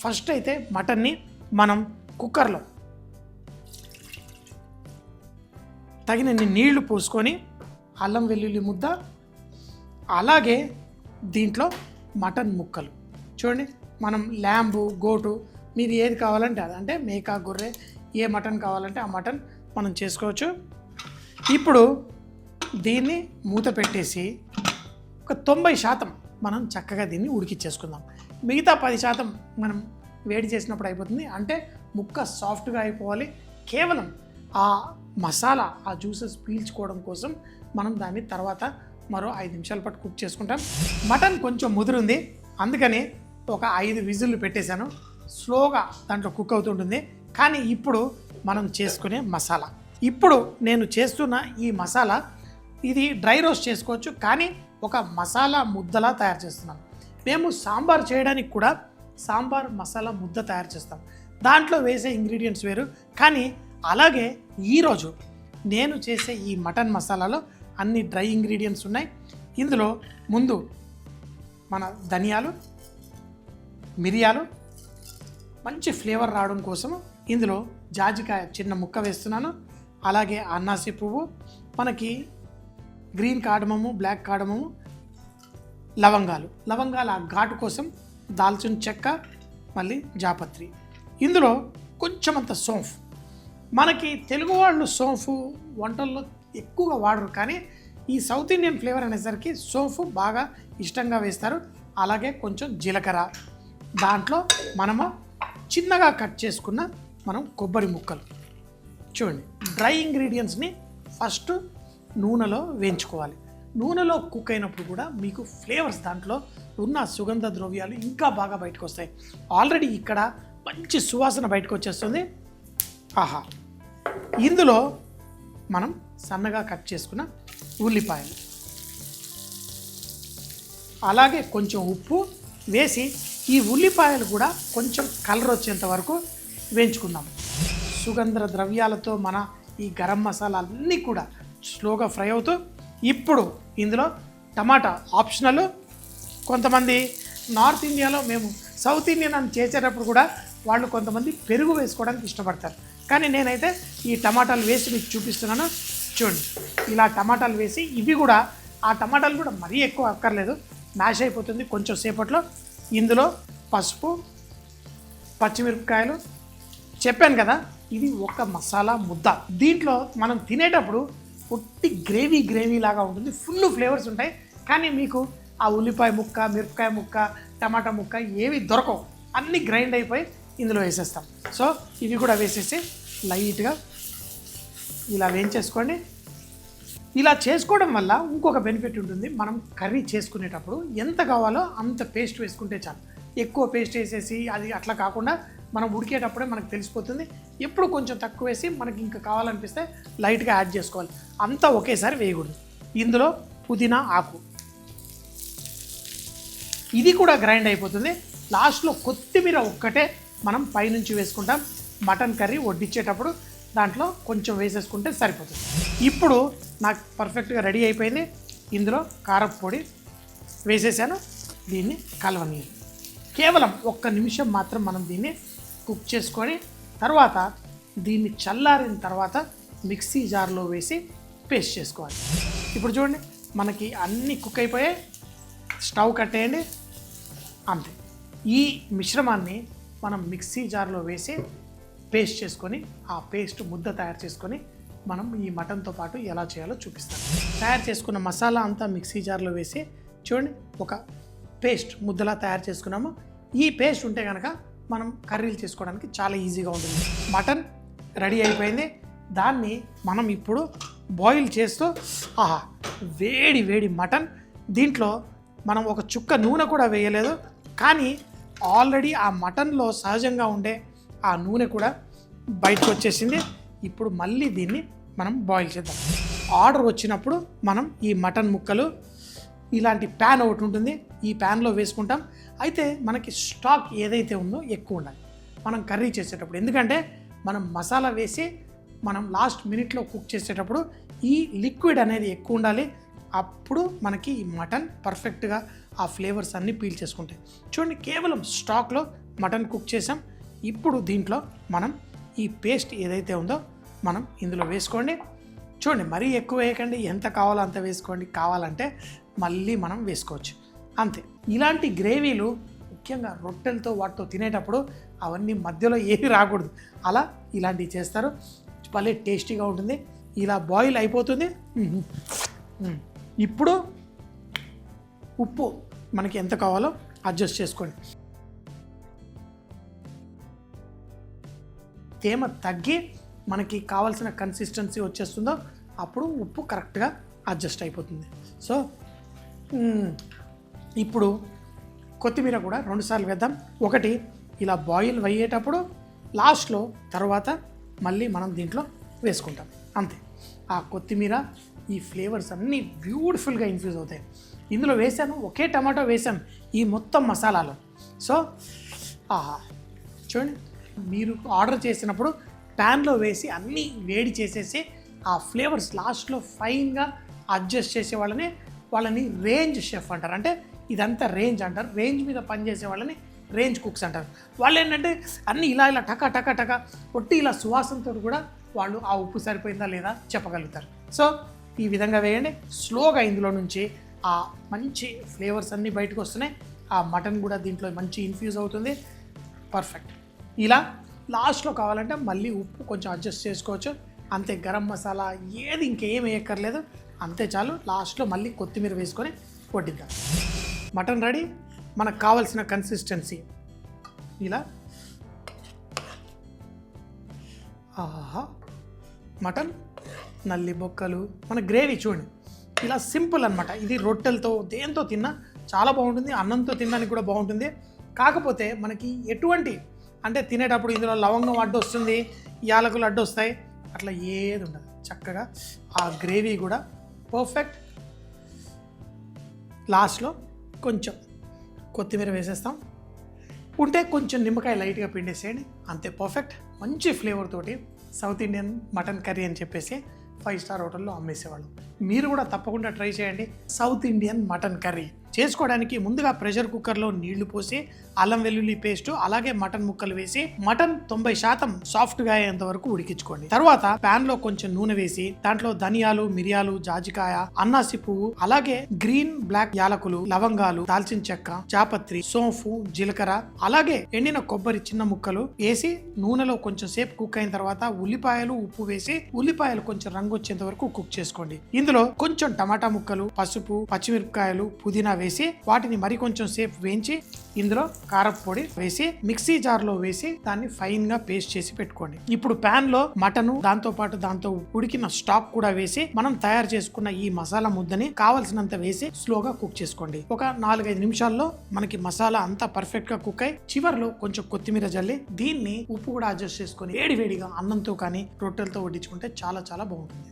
First అయితే మటన్ని మనం కుక్కర్లో తగినన్ని నీళ్లు పోసుకొని అల్లం వెల్లుల్లి ముద్ద, అలాగే దీంట్లో మటన్ ముక్కలు చూడండి. మనం ల్యాంబు, గోటు, మీరు ఏది కావాలంటే అది, అంటే మేక, గొర్రె, ఏ మటన్ కావాలంటే ఆ మటన్ మనం చేసుకోవచ్చు. ఇప్పుడు దీన్ని మూత పెట్టేసి ఒక 90% మనం చక్కగా దీన్ని ఉడికిచ్చేసుకుందాం. మిగతా 10% మనం వేడి చేసినప్పుడు అయిపోతుంది. అంటే ముక్క సాఫ్ట్గా అయిపోవాలి. కేవలం ఆ మసాలా, ఆ జ్యూసెస్ పీల్చుకోవడం కోసం మనం దాన్ని తర్వాత మరో 5 నిమిషాల పాటు కుక్ చేసుకుంటాం. మటన్ కొంచెం ముదురుంది, అందుకని ఒక 5 విజిల్లు పెట్టేశాను. స్లోగా దాంట్లో కుక్ అవుతుంటుంది. కానీ ఇప్పుడు మనం చేసుకునే మసాలా, ఇప్పుడు నేను చేస్తున్న ఈ మసాలా, ఇది డ్రై రోస్ట్ చేసుకోవచ్చు, కానీ ఒక మసాలా ముద్దలా తయారు చేస్తున్నాను. మేము సాంబార్ చేయడానికి కూడా సాంబార్ మసాలా ముద్ద తయారు చేస్తాం. దాంట్లో వేసే ఇంగ్రీడియంట్స్ వేరు. కానీ అలాగే ఈరోజు నేను చేసే ఈ మటన్ మసాలాలో అన్ని డ్రై ఇంగ్రీడియంట్స్ ఉన్నాయి. ఇందులో ముందు మన ధనియాలు, మిరియాలు, మంచి ఫ్లేవర్ రావడం కోసం ఇందులో జాజికాయ చిన్న ముక్క వేస్తున్నాను. అలాగే అన్నాసి పువ్వు, మనకి గ్రీన్ కార్డమము, బ్లాక్ కార్డమము, లవంగాల ఘాటు కోసం దాల్చిన చెక్క, మళ్ళీ జాపత్రి. ఇందులో కొంచెం అంత సోంఫ్. మనకి తెలుగు వాళ్ళు సోంఫు వంటల్లో ఎక్కువగా వాడరు, కానీ ఈ సౌత్ ఇండియన్ ఫ్లేవర్ అనేసరికి సోంఫు బాగా ఇష్టంగా వేస్తారు. అలాగే కొంచెం జీలకర్ర, దాంట్లో మనము చిన్నగా కట్ చేసుకున్న మనం కొబ్బరి ముక్కలు. చూడండి, డ్రై ఇంగ్రీడియంట్స్ని ఫస్ట్ నూనెలో వేయించుకోవాలి. నూనెలో కుక్ అయినప్పుడు కూడా మీకు ఫ్లేవర్స్, దాంట్లో ఉన్న సుగంధ ద్రవ్యాలు ఇంకా బాగా బయటకు వస్తాయి. ఆల్రెడీ ఇక్కడ మంచి సువాసన బయటకు వచ్చేస్తుంది. ఆహా! ఇందులో మనం సన్నగా కట్ చేసుకున్న ఉల్లిపాయలు, అలాగే కొంచెం ఉప్పు వేసి ఈ ఉల్లిపాయలు కూడా కొంచెం కలర్ వచ్చేంత వరకు వేయించుకుందాం. సుగంధ ద్రవ్యాలతో మన ఈ గరం మసాలా అన్నీ కూడా స్లోగా ఫ్రై అవుతూ, ఇప్పుడు ఇందులో టమాటా ఆప్షనల్. కొంతమంది నార్త్ ఇండియాలో, మేము సౌత్ ఇండియన్ అని చేసేటప్పుడు కూడా వాళ్ళు కొంతమంది పెరుగు వేసుకోవడానికి ఇష్టపడతారు. కానీ నేనైతే ఈ టమాటాలు వేసి మీకు చూపిస్తున్నాను. చూడండి, ఇలా టమాటాలు వేసి, ఇవి కూడా, ఆ టమాటాలు కూడా మరీ ఎక్కువ అక్కర్లేదు, మ్యాష్ అయిపోతుంది కొంచెం సేపట్లో. ఇందులో పసుపు, పచ్చిమిరపకాయలు, చెప్పాను కదా ఇది ఒక మసాలా ముద్ద. దీంట్లో మనం తినేటప్పుడు పొట్టి గ్రేవీ లాగా ఉంటుంది, ఫుల్ ఫ్లేవర్స్ ఉంటాయి. కానీ మీకు ఆ ఉల్లిపాయ ముక్క, మిరపకాయ ముక్క, టమాటా ముక్క ఏవి దొరకవు, అన్నీ గ్రైండ్ అయిపోయి ఇందులో వేసేస్తాం. సో ఇవి కూడా వేసేసి లైట్గా ఇలా వేయించేసుకోండి. ఇలా చేసుకోవడం వల్ల ఇంకొక బెనిఫిట్ ఉంటుంది. మనం కర్రీ చేసుకునేటప్పుడు ఎంత కావాలో అంత పేస్ట్ వేసుకుంటే చాలు. ఎక్కువ పేస్ట్ వేసేసి అది అట్లా కాకుండా మనం ఉడికేటప్పుడే మనకు తెలిసిపోతుంది. ఎప్పుడు కొంచెం తక్కువ వేసి మనకి ఇంకా కావాలనిపిస్తే లైట్గా యాడ్ చేసుకోవాలి, అంతా ఒకేసారి వేయకూడదు. ఇందులో పుదీనా ఆకు, ఇది కూడా గ్రైండ్ అయిపోతుంది. లాస్ట్లో కొత్తిమీర ఒక్కటే మనం పైనుంచి వేసుకుంటాం. మటన్ కర్రీ వడ్డించేటప్పుడు దాంట్లో కొంచెం వేసేసుకుంటే సరిపోతుంది. ఇప్పుడు నాకు పర్ఫెక్ట్గా రెడీ అయిపోయింది. ఇందులో కారపు పొడి వేసేసాను. దీన్ని కలవని కేవలం 1 నిమిషం మాత్రం మనం దీన్ని కుక్ చేసుకొని, తర్వాత దీన్ని చల్లారిన తర్వాత మిక్సీ జార్లో వేసి పేస్ట్ చేసుకోవాలి. ఇప్పుడు చూడండి, మనకి అన్నీ కుక్ అయిపోయాయి. స్టవ్ కట్టేయండి, అంతే. ఈ మిశ్రమాన్ని మనం మిక్సీ జార్లో వేసి పేస్ట్ చేసుకొని, ఆ పేస్ట్ ముద్ద తయారు చేసుకొని మనం ఈ మటన్తో పాటు ఎలా చేయాలో చూపిస్తాను. తయారు చేసుకున్న మసాలా అంతా మిక్సీ జార్లో వేసి చూడండి, ఒక పేస్ట్ ముద్దలా తయారు చేసుకున్నాము. ఈ పేస్ట్ ఉంటే కనుక మనం కర్రీలు చేసుకోవడానికి చాలా ఈజీగా ఉంటుంది. మటన్ రెడీ అయిపోయింది. దాన్ని మనం ఇప్పుడు బాయిల్ చేస్తూ, ఆహా, వేడి మటన్. దీంట్లో మనం ఒక చుక్క నూనె కూడా వేయలేదు, కానీ ఆల్రెడీ ఆ మటన్లో సహజంగా ఉండే ఆ నూనె కూడా బయటకు వచ్చేసింది. ఇప్పుడు మళ్ళీ దీన్ని మనం బాయిల్ చేద్దాం. ఆర్డర్ వచ్చినప్పుడు మనం ఈ మటన్ ముక్కలు ఇలాంటి ప్యాన్ ఒకటి ఉంటుంది, ఈ ప్యాన్లో వేసుకుంటాం. అయితే మనకి స్టాక్ ఏదైతే ఉందో ఎక్కువ ఉండాలి మనం కర్రీ చేసేటప్పుడు. ఎందుకంటే మనం మసాలా వేసి మనం లాస్ట్ మినిట్లో కుక్ చేసేటప్పుడు ఈ లిక్విడ్ అనేది ఎక్కువ ఉండాలి. అప్పుడు మనకి ఈ మటన్ పర్ఫెక్ట్గా ఆ ఫ్లేవర్స్ అన్నీ పీల్ చేసుకుంటాయి. చూడండి, కేవలం స్టాక్లో మటన్ కుక్ చేసాం. ఇప్పుడు దీంట్లో మనం ఈ పేస్ట్ ఏదైతే ఉందో మనం ఇందులో వేసుకోండి. చూడండి, మరీ ఎక్కువ వేయకండి, ఎంత కావాలో అంత వేసుకోండి. కావాలంటే మళ్ళీ మనం వేసుకోవచ్చు, అంతే. ఇలాంటి గ్రేవీలు ముఖ్యంగా రొట్టెలతో వాటితో తినేటప్పుడు అవన్నీ మధ్యలో ఏవి రాకూడదు, అలా ఇలాంటివి చేస్తారు. భలే టేస్టీగా ఉంటుంది. ఇలా బాయిల్ అయిపోతుంది. ఇప్పుడు ఉప్పు మనకి ఎంత కావాలో అడ్జస్ట్ చేసుకోండి. తేమ తగ్గి మనకి కావాల్సిన కన్సిస్టెన్సీ వచ్చేస్తుందో అప్పుడు ఉప్పు కరెక్ట్గా అడ్జస్ట్ అయిపోతుంది. సో ఇప్పుడు కొత్తిమీర కూడా 2 సార్లు వేద్దాం. ఒకటి ఇలా బాయిల్ అయ్యేటప్పుడు, లాస్ట్లో, తర్వాత మళ్ళీ మనం దీంట్లో వేసుకుంటాం, అంతే. ఆ కొత్తిమీర ఈ ఫ్లేవర్స్ అన్నీ బ్యూటిఫుల్గా ఇన్ఫ్యూజ్ అవుతాయి. ఇందులో వేసాను, ఒకే టమాటో వేసాను ఈ మొత్తం మసాలాలో. సో చూడండి, మీరు ఆర్డర్ చేసినప్పుడు ప్యాన్లో వేసి అన్నీ వేడి చేసేసి ఆ ఫ్లేవర్స్ లాస్ట్లో ఫైన్గా అడ్జస్ట్ చేసే వాళ్ళని రేంజ్ షెఫ్ అంటారు. అంటే ఇదంతా రేంజ్ అంటారు. రేంజ్ మీద పనిచేసే వాళ్ళని రేంజ్ కుక్స్ అంటారు. వాళ్ళు ఏంటంటే అన్నీ ఇలా టకా టకా టకా కొట్టి ఇలా సువాసనతో కూడా వాళ్ళు ఆ ఉప్పు సరిపోయిందా లేదా చెప్పగలుగుతారు. సో ఈ విధంగా వేయండి. స్లోగా ఇందులో నుంచి ఆ మంచి ఫ్లేవర్స్ అన్నీ బయటకు వస్తున్నాయి. ఆ మటన్ కూడా దీంట్లో మంచి ఇన్ఫ్యూజ్ అవుతుంది. పర్ఫెక్ట్. ఇలా లాస్ట్లో కావాలంటే మళ్ళీ ఉప్పు కొంచెం అడ్జస్ట్ చేసుకోవచ్చు, అంతే. గరం మసాలా ఏది ఇంకేం వేయక్కర్లేదు, అంతే చాలు. లాస్ట్లో మళ్ళీ కొత్తిమీర వేసుకొని వడ్డిద్దాం. Mutton ready. మనకు కావాల్సిన కన్సిస్టెన్సీ ఇలా. మటన్ నల్లి బొక్కలు, మన గ్రేవీ చూడండి ఇలా సింపుల్ అనమాట. ఇది రొట్టెలతో దేంతో తిన్నా చాలా బాగుంటుంది, అన్నంతో తినడానికి కూడా బాగుంటుంది. కాకపోతే మనకి ఎటువంటి అంటే తినేటప్పుడు ఇందులో లవంగం అడ్డు వస్తుంది, యాలకులు అడ్డు వస్తాయి, అట్లా ఏది ఉండదు. చక్కగా ఆ గ్రేవీ కూడా పర్ఫెక్ట్. లాస్ట్లో కొంచెం కొత్తిమీర వేసేస్తాం. ఉంటే కొంచెం నిమ్మకాయ లైట్గా పిండేసేయండి, అంతే. పర్ఫెక్ట్. మంచి ఫ్లేవర్ తోటి సౌత్ ఇండియన్ మటన్ కర్రీ అని చెప్పేసి 5 స్టార్ హోటల్లో అమ్మేసేవాళ్ళు. మీరు కూడా తప్పకుండా ట్రై చేయండి సౌత్ ఇండియన్ మటన్ కర్రీ. చేసుకోవడానికి ముందుగా ప్రెషర్ కుక్కర్లో నీళ్లు పోసి అల్లం వెల్లుల్లి పేస్ట్ అలాగే మటన్ ముక్కలు వేసి మటన్ 90% సాఫ్ట్గా అయ్యేంత వరకు ఉడికించుకోండి. తర్వాత పాన్ లో కొంచెం నూనె వేసి దాంట్లో ధనియాలు, మిరియాలు, జాజికాయ, అన్నాసి పువ్వు, అలాగే గ్రీన్ బ్లాక్ యాలకులు, లవంగాలు, దాల్చిన చెక్క, జాపత్రి, సోంపు, జీలకర్ర, అలాగే ఎండిన కొబ్బరి చిన్న ముక్కలు వేసి నూనెలో కొంచెం సేపు కుక్ అయిన తర్వాత ఉల్లిపాయలు, ఉప్పు వేసి ఉల్లిపాయలు కొంచెం రంగు వచ్చేంత వరకు కుక్ చేసుకోండి. ఇందులో కొంచెం టమాటా ముక్కలు, పసుపు, పచ్చిమిరపకాయలు, పుదీనా వేసి వాటిని మరి కొంచెం సేపు వేయించి ఇందులో కారపు పొడి వేసి మిక్సీ జార్ లో వేసి దాన్ని ఫైన్ గా పేస్ట్ చేసి పెట్టుకోండి. ఇప్పుడు పాన్ లో మటను దాంతో పాటు దాంతో ఉడికిన స్టాక్ కూడా వేసి మనం తయారు చేసుకున్న ఈ మసాలా ముద్దని కావలసినంత వేసి స్లోగా కుక్ చేసుకోండి. ఒక 4-5 నిమిషాల్లో మనకి మసాలా అంతా పర్ఫెక్ట్ గా కుక్ అయి చివర్లో కొంచెం కొత్తిమీర జల్లి దీన్ని ఉప్పు కూడా అడ్జస్ట్ చేసుకొని వేడివేడిగా అన్నంతో కానీ రొట్టెలతో వడ్డించుకుంటే చాలా చాలా బాగుంటుంది.